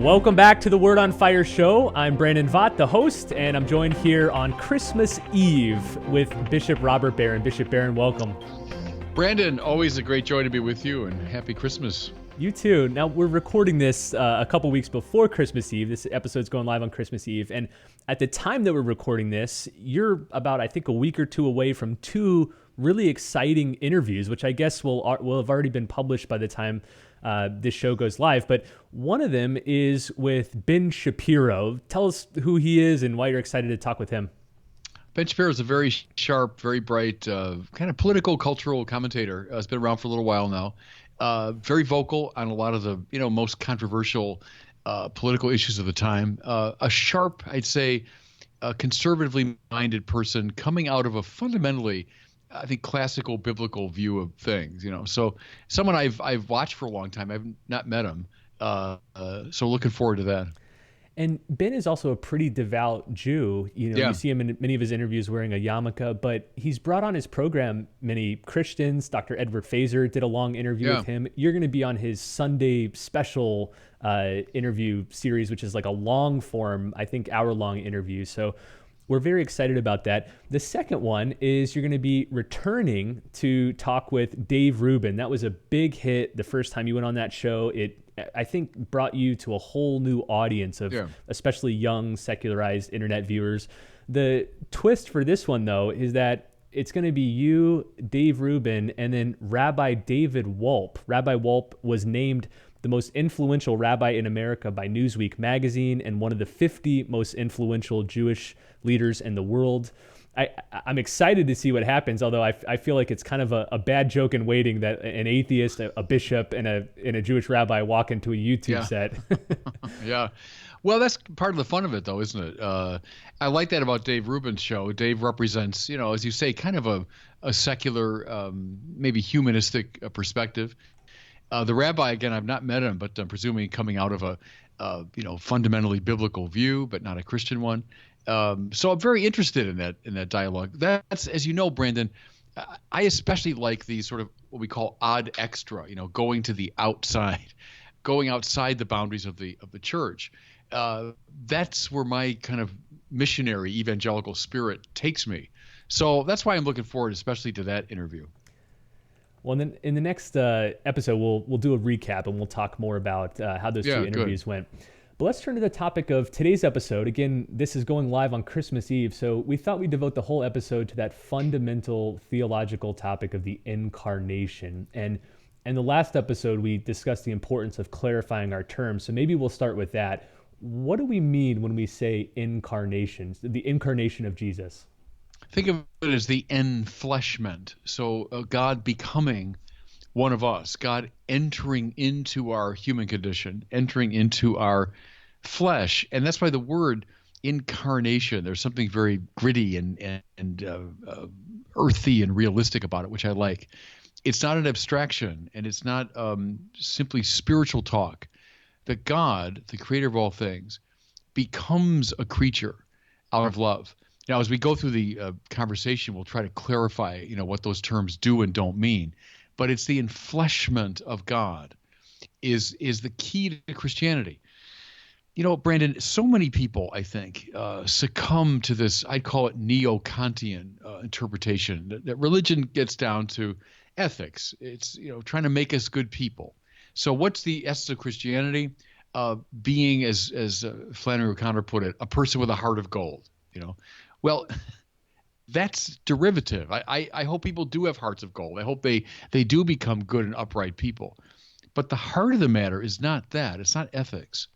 Welcome back to the Word on Fire show. I'm Brandon Vaught, the host, and I'm joined here on Christmas Eve with Bishop Robert Barron. Bishop Barron, welcome. Brandon, always a great joy to be with you, and happy Christmas. You too. Now, we're recording this a couple weeks before Christmas Eve. This episode's going live on Christmas Eve. And at the time that we're recording this, you're about, I think, a week or two away from two really exciting interviews, which I guess will have already been published by the time this show goes live. But one of them is with Ben Shapiro. Tell us who he is and why you're excited to talk with him. Ben Shapiro is a very sharp, very bright, kind of political, cultural commentator. He's been around for a little while now. Very vocal on a lot of the most controversial political issues of the time. A sharp, I'd say, conservatively minded person coming out of a fundamentally, I think, classical biblical view of things. So someone I've watched for a long time. I've not met him, so looking forward to that. And Ben is also a pretty devout Jew. You see him in many of his interviews wearing a yarmulke, but he's brought on his program many Christians. Dr. Edward Fazer did a long interview with him. You're going to be on his Sunday special interview series, which is like a long form, I think, hour-long interview. So we're very excited about that. The second one is you're going to be returning to talk with Dave Rubin. That was a big hit the first time you went on that show. It, I think, brought you to a whole new audience of especially young, secularized internet viewers. The twist for this one, though, is that it's going to be you, Dave Rubin, and then Rabbi David Wolpe. Rabbi Wolpe was named the most influential rabbi in America by Newsweek magazine and one of the 50 most influential Jewish leaders in the world. I'm excited to see what happens, although I feel like it's kind of a bad joke in waiting that an atheist, a bishop, and a Jewish rabbi walk into a YouTube set. Yeah. Well, that's part of the fun of it, though, isn't it? I like that about Dave Rubin's show. Dave represents, as you say, kind of a secular, maybe humanistic perspective. The rabbi, again, I've not met him, but I'm presuming coming out of a fundamentally biblical view, but not a Christian one. So I'm very interested in that dialogue. That's, as you know, Brandon, I especially like these sort of what we call odd extra, going to the outside, going outside the boundaries of the church. That's where my kind of missionary evangelical spirit takes me. So that's why I'm looking forward, especially to that interview. Well, then in the next episode, we'll do a recap and we'll talk more about how those two interviews went. But let's turn to the topic of today's episode. Again, this is going live on Christmas Eve, so we thought we'd devote the whole episode to that fundamental theological topic of the Incarnation. And in the last episode, we discussed the importance of clarifying our terms, so maybe we'll start with that. What do we mean when we say incarnation, the incarnation of Jesus? Think of it as the enfleshment. So God becoming one of us, God entering into our human condition, entering into our flesh. And that's why the word incarnation, there's something very gritty and earthy and realistic about it, which I like. It's not an abstraction, and it's not simply spiritual talk. That God, the creator of all things, becomes a creature out of love. Now, as we go through the conversation, we'll try to clarify, what those terms do and don't mean. But it's the enfleshment of God is the key to Christianity. Brandon, so many people, I think, succumb to this, I'd call it neo-Kantian interpretation, that religion gets down to ethics. It's, trying to make us good people. So what's the essence of Christianity? Being, as Flannery O'Connor put it, a person with a heart of gold, Well, that's derivative. I hope people do have hearts of gold. I hope they do become good and upright people. But the heart of the matter is not that. It's not ethics.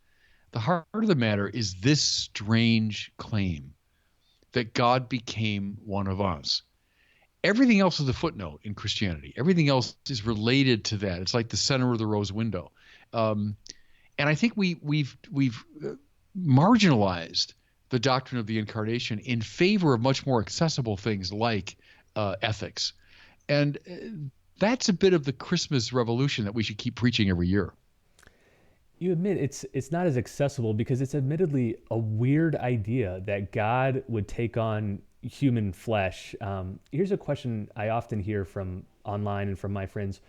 The heart of the matter is this strange claim that God became one of us. Everything else is a footnote in Christianity. Everything else is related to that. It's like the center of the rose window. And I think we've marginalized the doctrine of the Incarnation in favor of much more accessible things like ethics. And that's a bit of the Christmas revolution that we should keep preaching every year. You admit it's not as accessible because it's admittedly a weird idea that God would take on human flesh. Here's a question I often hear from online and from my friends.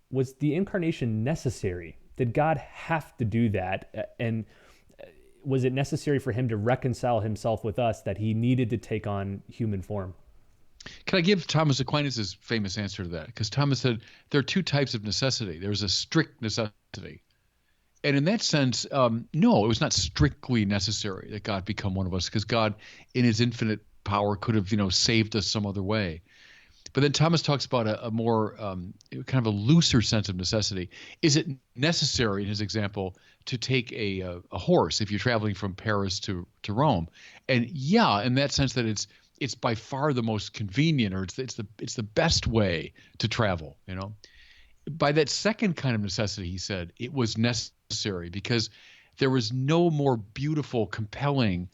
Was the Incarnation necessary? Did God have to do that? And was it necessary for him to reconcile himself with us that he needed to take on human form? Can I give Thomas Aquinas' famous answer to that? Because Thomas said there are two types of necessity. There's a strict necessity. And in that sense, no, it was not strictly necessary that God become one of us, because God, in his infinite power, could have, saved us some other way. But then Thomas talks about a more kind of a looser sense of necessity. Is it necessary, in his example, to take a horse if you're traveling from Paris to Rome? And yeah, in that sense that it's by far the most convenient, or it's the best way to travel. By that second kind of necessity, he said it was necessary because there was no more beautiful, compelling,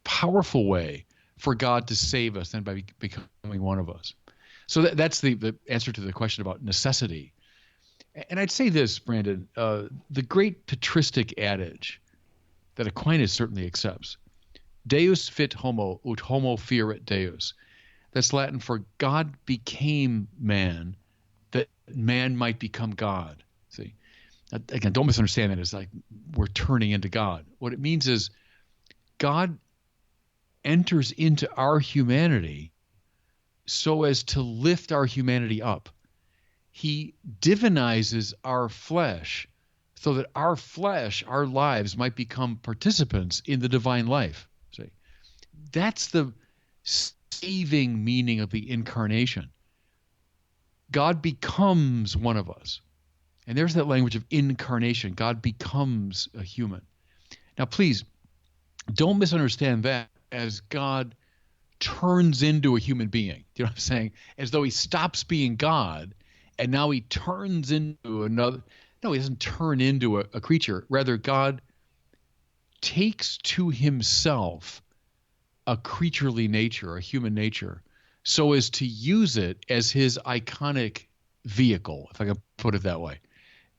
powerful way for God to save us than by becoming one of us. So that's the answer to the question about necessity. And I'd say this, Brandon, the great patristic adage that Aquinas certainly accepts, Deus fit homo, ut homo fieret Deus. That's Latin for God became man, that man might become God. See, again, don't misunderstand that as like we're turning into God. What it means is God enters into our humanity so as to lift our humanity up. He divinizes our flesh so that our flesh, our lives, might become participants in the divine life. See, that's the saving meaning of the incarnation. God becomes one of us. And there's that language of incarnation. God becomes a human. Now, please, don't misunderstand that as God turns into a human being. You know what I'm saying? As though he stops being God and now he turns into another. No, he doesn't turn into a creature. Rather, God takes to himself a creaturely nature, a human nature, so as to use it as his iconic vehicle, if I can put it that way.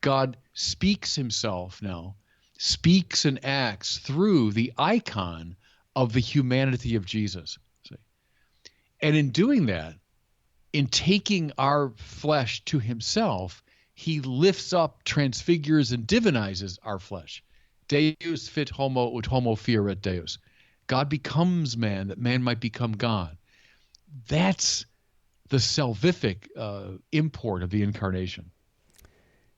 God speaks himself now, speaks and acts through the icon of the humanity of Jesus. See? And in doing that, in taking our flesh to himself, he lifts up, transfigures, and divinizes our flesh. Deus fit homo, ut homo fieret Deus. God becomes man, that man might become God. That's the salvific import of the incarnation.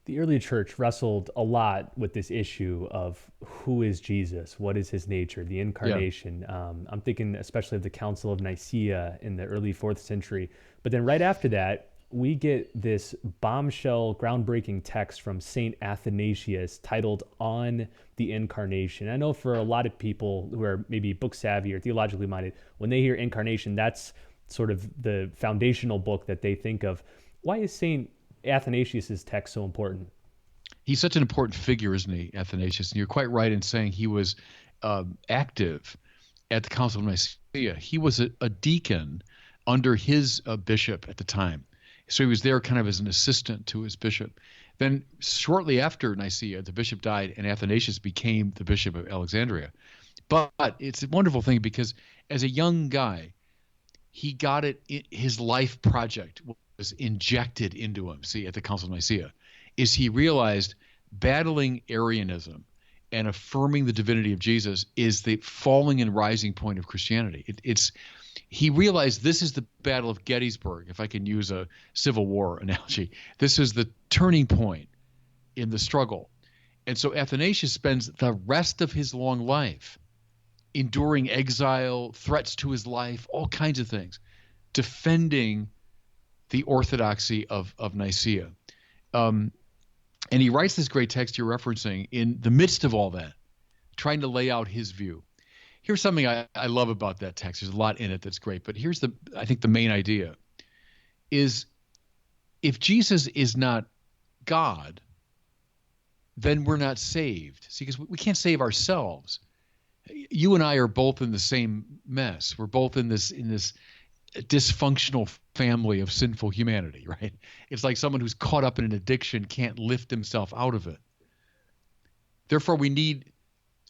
The early church wrestled a lot with this issue of who is Jesus, what is his nature, the incarnation. Yeah. I'm thinking especially of the Council of Nicaea in the early 4th century. But then right after that, we get this bombshell, groundbreaking text from St. Athanasius titled On the Incarnation. I know for a lot of people who are maybe book savvy or theologically minded, when they hear incarnation, that's sort of the foundational book that they think of. Why is St. Athanasius' text so important? He's such an important figure, isn't he, Athanasius? And you're quite right in saying he was active at the Council of Nicaea. He was a deacon under his bishop at the time. So he was there kind of as an assistant to his bishop. Then shortly after Nicaea, the bishop died and Athanasius became the bishop of Alexandria. But it's a wonderful thing because as a young guy, he got it, his life project was injected into him, see, at the Council of Nicaea, is he realized battling Arianism and affirming the divinity of Jesus is the falling and rising point of Christianity. He realized this is the Battle of Gettysburg, if I can use a Civil War analogy. This is the turning point in the struggle. And so Athanasius spends the rest of his long life enduring exile, threats to his life, all kinds of things, defending the orthodoxy of Nicaea. And he writes this great text you're referencing in the midst of all that, trying to lay out his view. Here's something I love about that text. There's a lot in it that's great, but here's I think the main idea is if Jesus is not God, then we're not saved. See, because we can't save ourselves. You and I are both in the same mess. We're both in this dysfunctional family of sinful humanity, right? It's like someone who's caught up in an addiction can't lift himself out of it. Therefore, we need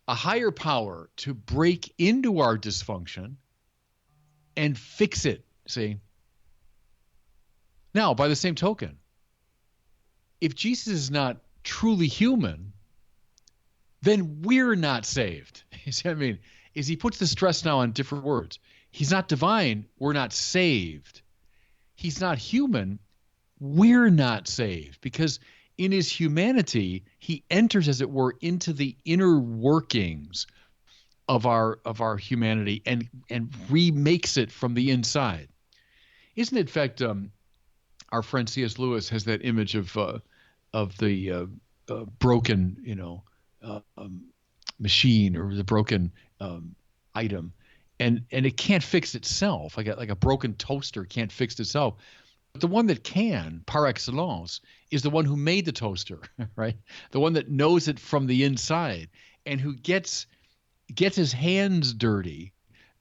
a higher power to break into our dysfunction and fix it, see? Now, by the same token, if Jesus is not truly human, then we're not saved. You see what I mean? Is he puts the stress now on different words. He's not divine, we're not saved. He's not human, we're not saved. Because in his humanity, he enters, as it were, into the inner workings of our humanity and remakes it from the inside. Isn't it, in fact, our friend C.S. Lewis has that image of the broken, machine, or the broken item, and it can't fix itself. Like a broken toaster can't fix itself. But the one that can, par excellence, is the one who made the toaster, right? The one that knows it from the inside, and who gets his hands dirty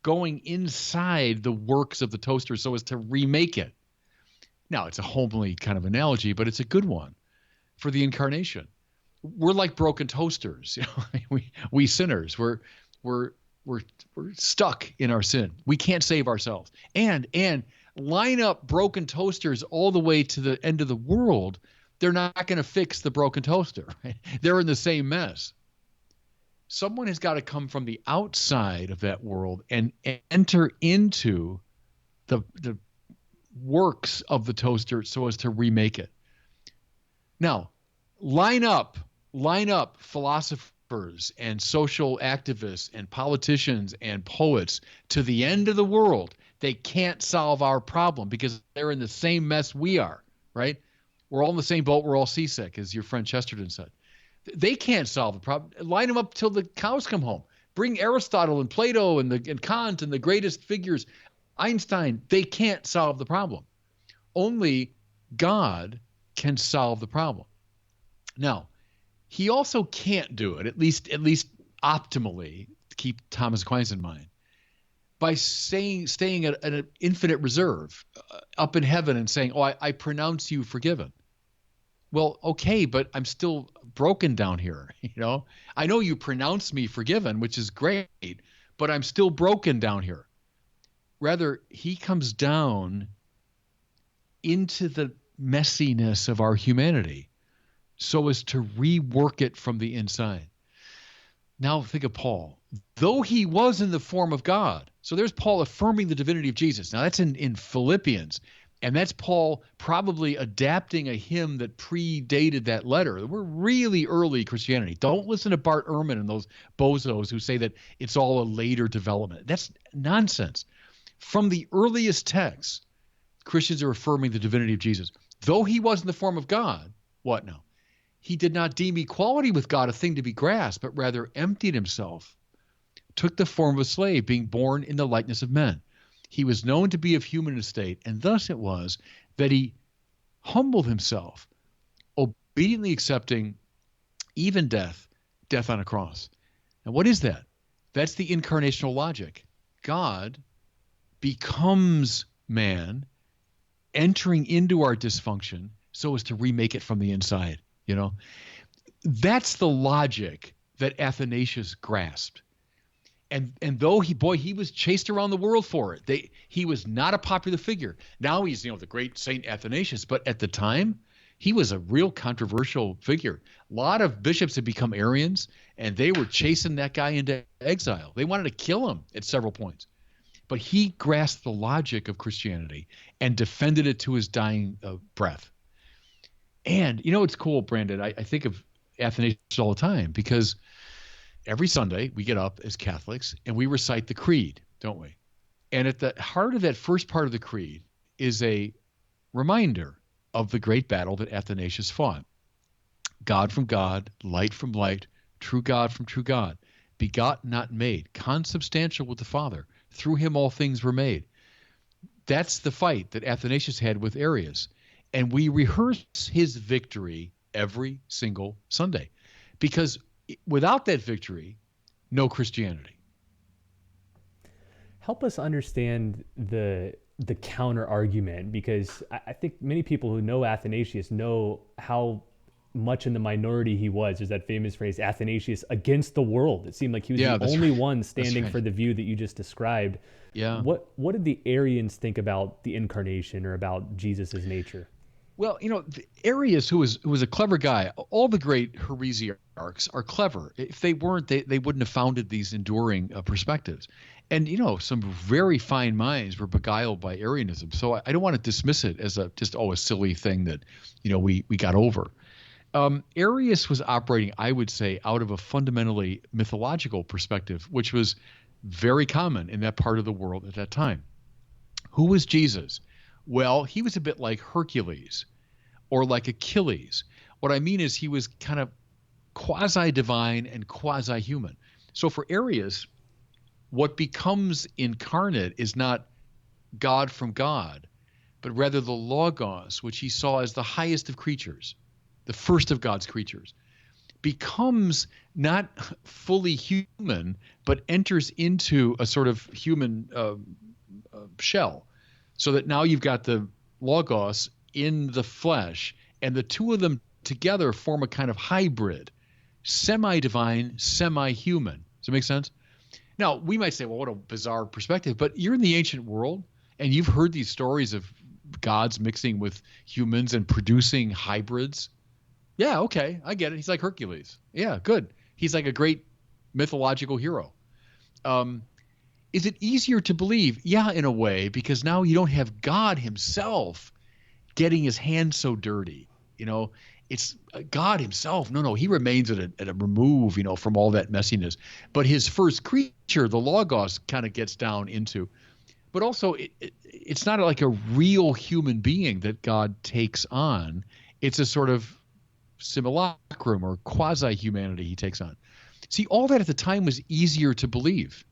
going inside the works of the toaster so as to remake it. Now, it's a homely kind of analogy, but it's a good one for the incarnation. We're like broken toasters. We sinners. We're stuck in our sin. We can't save ourselves. And line up broken toasters all the way to the end of the world. They're not going to fix the broken toaster. Right? They're in the same mess. Someone has got to come from the outside of that world and enter into the works of the toaster so as to remake it. Now, line up philosophers and social activists and politicians and poets to the end of the world. They can't solve our problem because they're in the same mess we are, right? We're all in the same boat. We're all seasick, as your friend Chesterton said. They can't solve the problem. Line them up till the cows come home. Bring Aristotle and Plato and Kant and the greatest figures, Einstein. They can't solve the problem. Only God can solve the problem. Now, he also can't do it, at least optimally, to keep Thomas Aquinas in mind, by staying at an infinite reserve up in heaven and saying, "Oh, I pronounce you forgiven." Well, okay, but I'm still broken down here. I know you pronounce me forgiven, which is great, but I'm still broken down here. Rather, he comes down into the messiness of our humanity so as to rework it from the inside. Now think of Paul. Though he was in the form of God. So there's Paul affirming the divinity of Jesus. Now that's in Philippians. And that's Paul probably adapting a hymn that predated that letter. We're really early Christianity. Don't listen to Bart Ehrman and those bozos who say that it's all a later development. That's nonsense. From the earliest texts, Christians are affirming the divinity of Jesus. Though he was in the form of God, what now? He did not deem equality with God a thing to be grasped, but rather emptied himself, took the form of a slave, being born in the likeness of men. He was known to be of human estate, and thus it was that he humbled himself, obediently accepting even death on a cross. And what is that? That's the incarnational logic. God becomes man, entering into our dysfunction so as to remake it from the inside. That's the logic that Athanasius grasped. And though he was chased around the world for it, he was not a popular figure. Now he's the great Saint Athanasius, but at the time he was a real controversial figure. A lot of bishops had become Arians, and they were chasing that guy into exile. They wanted to kill him at several points. But he grasped the logic of Christianity and defended it to his dying breath. And it's cool, Brandon. I think of Athanasius all the time because every Sunday we get up as Catholics and we recite the creed, don't we? And at the heart of that first part of the creed is a reminder of the great battle that Athanasius fought. God from God, light from light, true God from true God, begotten, not made, consubstantial with the Father. Through him all things were made. That's the fight that Athanasius had with Arius. And we rehearse his victory every single Sunday because without that victory, no Christianity. Help us understand the counter argument, because I think many people who know Athanasius know how much in the minority he was. There's that famous phrase, Athanasius against the world. It seemed like he was the only one standing for the view that you just described. Yeah. What did the Arians think about the incarnation or about Jesus's nature? Well, Arius, who was a clever guy, all the great heresiarchs are clever. If they weren't, they wouldn't have founded these enduring perspectives. And, some very fine minds were beguiled by Arianism. So I don't want to dismiss it as a silly thing that, we got over. Arius was operating, I would say, out of a fundamentally mythological perspective, which was very common in that part of the world at that time. Who was Jesus? Well, he was a bit like Hercules or like Achilles. What I mean is he was kind of quasi-divine and quasi-human. So for Arius, what becomes incarnate is not God from God, but rather the Logos, which he saw as the highest of creatures, the first of God's creatures, becomes not fully human, but enters into a sort of human shell. So that now you've got the Logos in the flesh, and the two of them together form a kind of hybrid, semi-divine, semi-human. Does that make sense? Now, we might say, well, what a bizarre perspective, but you're in the ancient world, and you've heard these stories of gods mixing with humans and producing hybrids. Yeah, okay, I get it. He's like Hercules. Yeah, good. He's like a great mythological hero. Is it easier to believe? Yeah, in a way, because now you don't have God himself getting his hands so dirty. It's God himself. No, he remains at a remove, from all that messiness. But his first creature, the Logos, kind of gets down into. But also, it's not like a real human being that God takes on. It's a sort of simulacrum or quasi-humanity he takes on. See, all that at the time was easier to believe.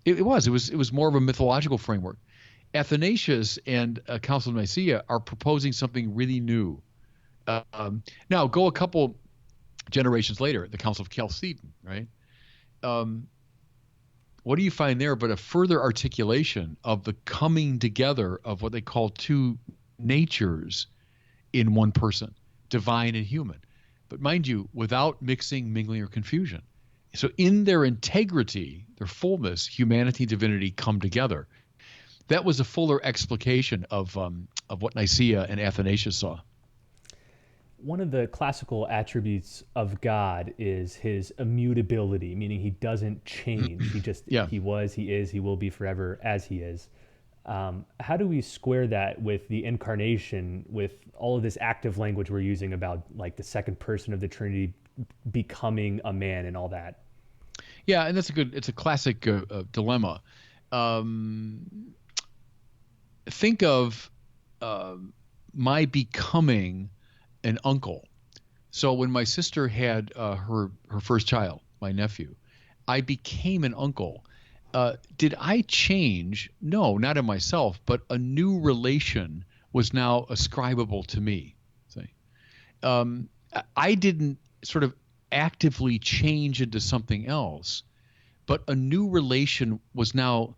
It was more of a mythological framework. Athanasius and Council of Nicaea are proposing something really new. Now, go a couple generations later, the Council of Chalcedon, right? What do you find there but a further articulation of the coming together of what they call two natures in one person, divine and human. But mind you, without mixing, mingling, or confusion. So in their integrity, their fullness, humanity and divinity come together. That was a fuller explication of what Nicaea and Athanasius saw. One of the classical attributes of God is his immutability, meaning he doesn't change. He just, he was, he is, he will be forever as he is. How do we square that with the incarnation, with all of this active language we're using about like the second person of the Trinity becoming a man and all that? Yeah, and it's a classic dilemma. Think of my becoming an uncle. So when my sister had her first child, my nephew, I became an uncle. Did I change? No, not in myself, but a new relation was now ascribable to me. See? I didn't sort of actively change into something else, but a new relation was now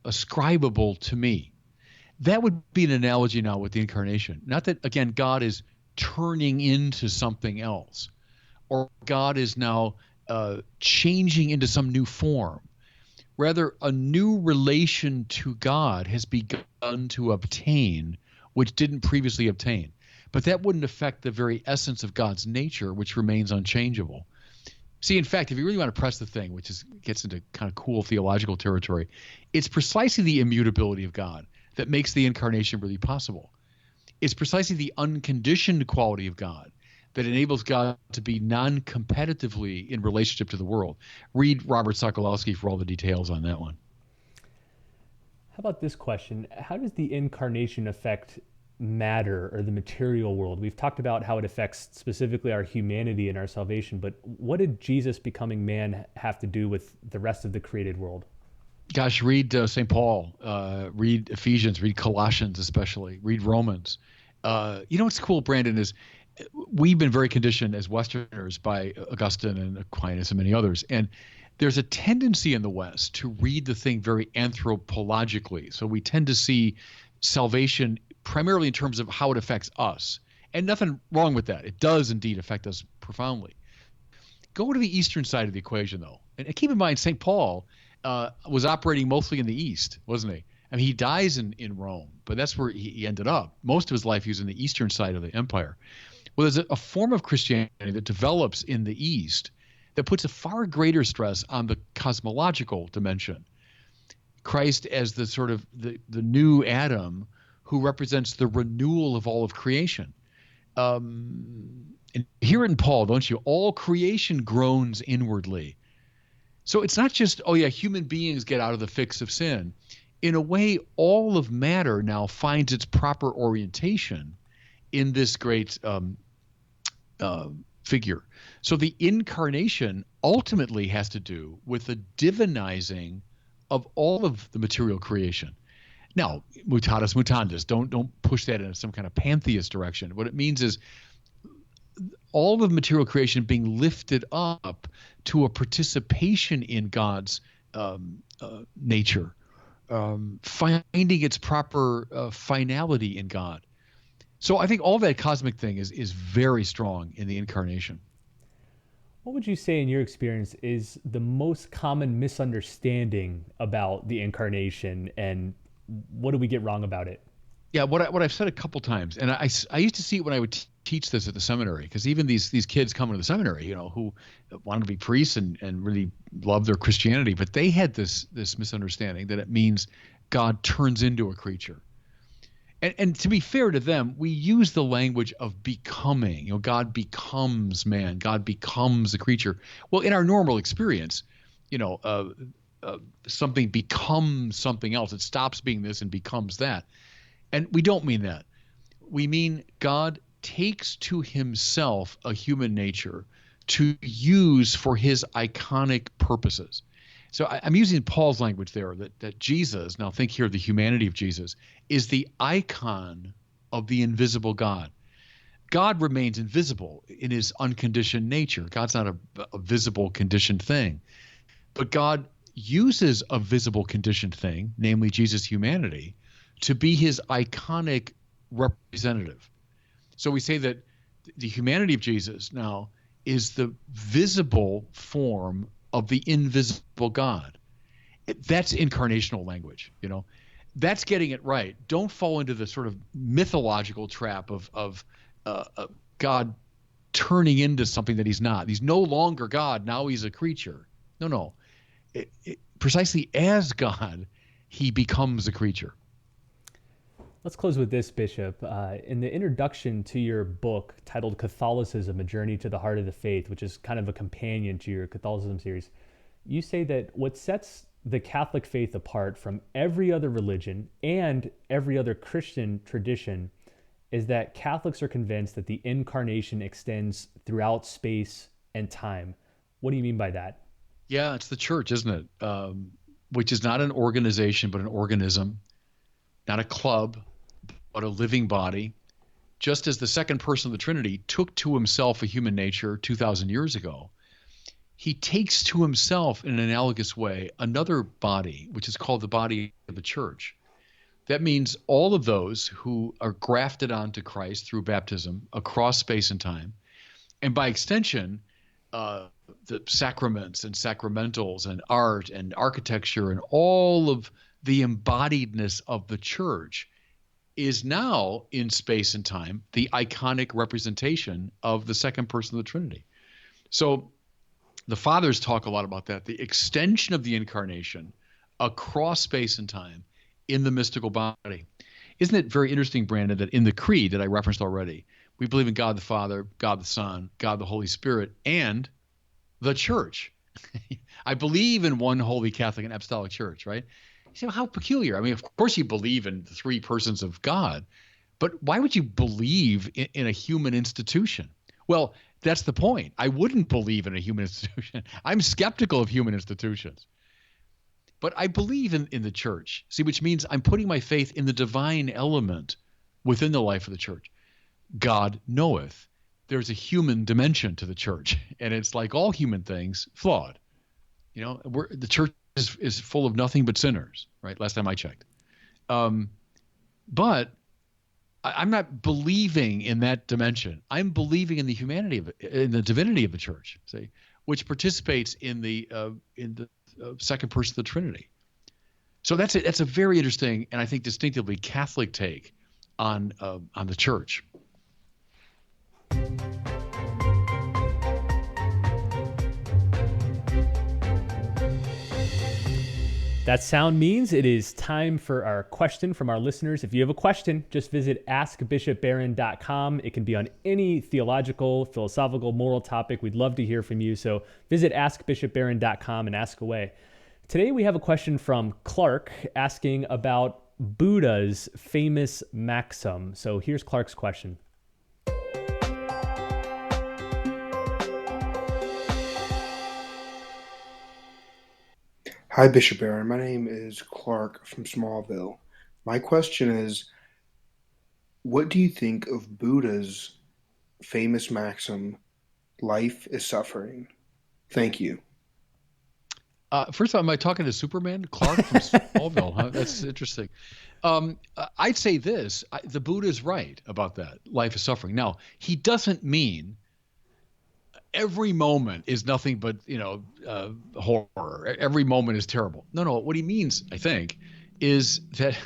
ascribable to me. That would be an analogy now with the incarnation. Not that, again, God is turning into something else, or God is now changing into some new form. Rather, a new relation to God has begun to obtain, which didn't previously obtain. But that wouldn't affect the very essence of God's nature, which remains unchangeable. See, in fact, if you really want to press the thing, which gets into kind of cool theological territory, it's precisely the immutability of God that makes the incarnation really possible. It's precisely the unconditioned quality of God that enables God to be non-competitively in relationship to the world. Read Robert Sokolowski for all the details on that one. How about this question? How does the incarnation affect matter or the material world? We've talked about how it affects specifically our humanity and our salvation, but what did Jesus becoming man have to do with the rest of the created world? Gosh, read St. Paul, read Ephesians, read Colossians especially, read Romans. What's cool, Brandon, is we've been very conditioned as Westerners by Augustine and Aquinas and many others, and there's a tendency in the West to read the thing very anthropologically. So we tend to see salvation primarily in terms of how it affects us. And nothing wrong with that. It does indeed affect us profoundly. Go to the eastern side of the equation, though. And keep in mind, St. Paul was operating mostly in the East, wasn't he? I mean, he dies in Rome, but that's where he ended up. Most of his life, he was in the eastern side of the empire. Well, there's a form of Christianity that develops in the East that puts a far greater stress on the cosmological dimension. Christ as the sort of the new Adam who represents the renewal of all of creation. And hear it in Paul, don't you? All creation groans inwardly. So it's not just, oh yeah, human beings get out of the fix of sin. In a way, all of matter now finds its proper orientation in this great figure. So the incarnation ultimately has to do with the divinizing of all of the material creation. Now, mutatis mutandis, don't push that in some kind of pantheist direction. What it means is all of material creation being lifted up to a participation in God's nature, finding its proper finality in God. So I think all that cosmic thing is very strong in the incarnation. What would you say in your experience is the most common misunderstanding about the incarnation, and what do we get wrong about it? Yeah, what I've said a couple times, and I used to see it when I would teach this at the seminary, because even these kids coming to the seminary, who wanted to be priests and really love their Christianity, but they had this misunderstanding that it means God turns into a creature. And to be fair to them, we use the language of becoming. God becomes man. God becomes a creature. Well, in our normal experience, something becomes something else. It stops being this and becomes that. And we don't mean that. We mean God takes to himself a human nature to use for his iconic purposes. So I'm using Paul's language there, that Jesus, now think here of the humanity of Jesus, is the icon of the invisible God. God remains invisible in his unconditioned nature. God's not a visible conditioned thing. But God uses a visible conditioned thing, namely Jesus' humanity, to be his iconic representative. So we say that the humanity of Jesus now is the visible form of the invisible God. That's incarnational language, That's getting it right. Don't fall into the sort of mythological trap of God turning into something that he's not. He's no longer God. Now he's a creature. No. Precisely as God, he becomes a creature. Let's close with this, Bishop. In the introduction to your book titled Catholicism, A Journey to the Heart of the Faith, which is kind of a companion to your Catholicism series, you say that what sets the Catholic faith apart from every other religion and every other Christian tradition is that Catholics are convinced that the incarnation extends throughout space and time. What do you mean by that? Yeah, it's the church, isn't it? Which is not an organization, but an organism, not a club, but a living body. Just as the second person of the Trinity took to himself a human nature 2,000 years ago, he takes to himself in an analogous way another body, which is called the body of the church. That means all of those who are grafted onto Christ through baptism across space and time, and by extension, the sacraments and sacramentals and art and architecture and all of the embodiedness of the church is now in space and time the iconic representation of the second person of the Trinity. So the fathers talk a lot about that, the extension of the incarnation across space and time in the mystical body. Isn't it very interesting, Brandon, that in the creed that I referenced already, we believe in God the Father, God the Son, God the Holy Spirit, and the church. I believe in one holy Catholic and apostolic church, right? You say, well, how peculiar. I mean, of course you believe in the three persons of God, but why would you believe in a human institution? Well, that's the point. I wouldn't believe in a human institution. I'm skeptical of human institutions. But I believe in the church, see, which means I'm putting my faith in the divine element within the life of the church. God knoweth. There's a human dimension to the church, and it's like all human things, flawed. The church is full of nothing but sinners, right? Last time I checked. But I'm not believing in that dimension. I'm believing in the humanity of it, in the divinity of the church, see, which participates in the second person of the Trinity. So that's it. That's a very interesting and I think distinctively Catholic take on the church. That sound means it is time for our question from our listeners. If you have a question, just visit askbishopbarron.com. It can be on any theological, philosophical, moral topic. We'd love to hear from you. So visit askbishopbarron.com and ask away. Today we have a question from Clark asking about Buddha's famous maxim. So here's Clark's question. Hi, Bishop Barron. My name is Clark from Smallville. My question is, what do you think of Buddha's famous maxim, life is suffering? Thank you. First of all, am I talking to Superman? Clark from Smallville, huh? That's interesting. I'd say this, the Buddha is right about that. Life is suffering. Now, he doesn't mean every moment is nothing but, horror. Every moment is terrible. No. What he means, I think, is that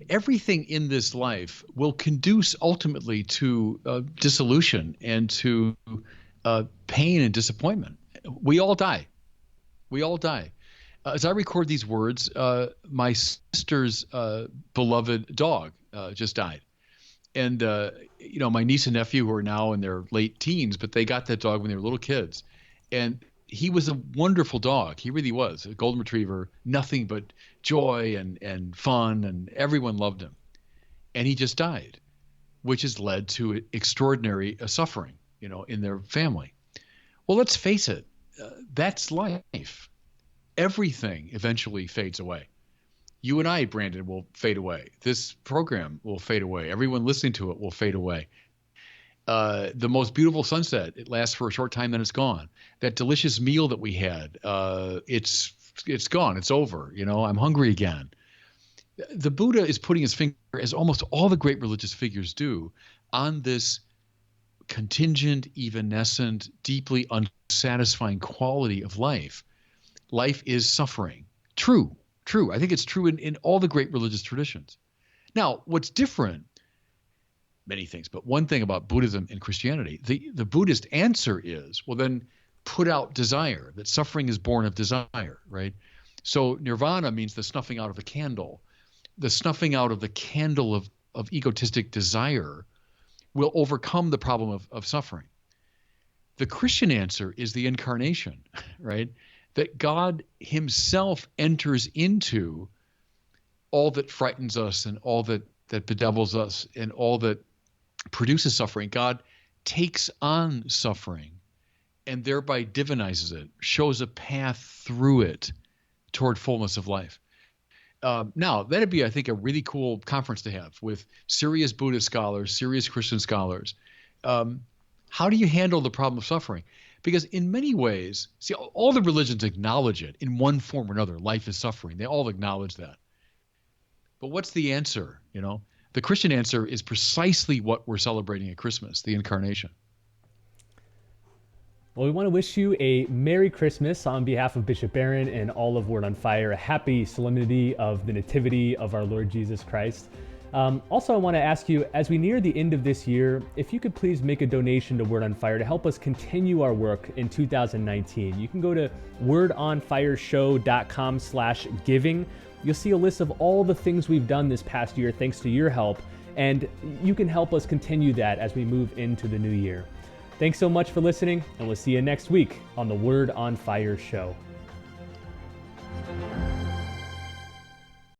everything in this life will conduce ultimately to dissolution and to pain and disappointment. We all die. As I record these words, my sister's beloved dog just died. And, my niece and nephew who are now in their late teens, but they got that dog when they were little kids. And he was a wonderful dog. He really was a golden retriever, nothing but joy and fun, and everyone loved him. And he just died, which has led to extraordinary suffering, in their family. Well, let's face it, that's life. Everything eventually fades away. You and I, Brandon, will fade away. This program will fade away. Everyone listening to it will fade away. The most beautiful sunset, it lasts for a short time, then it's gone. That delicious meal that we had, it's gone. It's over. I'm hungry again. The Buddha is putting his finger, as almost all the great religious figures do, on this contingent, evanescent, deeply unsatisfying quality of life. Life is suffering. True. I think it's true in all the great religious traditions. Now, what's different, many things, but one thing about Buddhism and Christianity, the Buddhist answer is, well, then put out desire, that suffering is born of desire, right? So nirvana means the snuffing out of the candle. The snuffing out of the candle of egotistic desire will overcome the problem of suffering. The Christian answer is the incarnation, right? That God himself enters into all that frightens us and all that bedevils us and all that produces suffering. God takes on suffering and thereby divinizes it, shows a path through it toward fullness of life. Now, that'd be, I think, a really cool conference to have with serious Buddhist scholars, serious Christian scholars. How do you handle the problem of suffering? Because in many ways, see, all the religions acknowledge it in one form or another. Life is suffering. They all acknowledge that. But what's the answer? The Christian answer is precisely what we're celebrating at Christmas, the Incarnation. Well, we want to wish you a Merry Christmas on behalf of Bishop Barron and all of Word on Fire, a happy solemnity of the Nativity of our Lord Jesus Christ. Also, I want to ask you, as we near the end of this year, if you could please make a donation to Word on Fire to help us continue our work in 2019. You can go to wordonfireshow.com/giving. You'll see a list of all the things we've done this past year thanks to your help, and you can help us continue that as we move into the new year. Thanks so much for listening, and we'll see you next week on the Word on Fire show.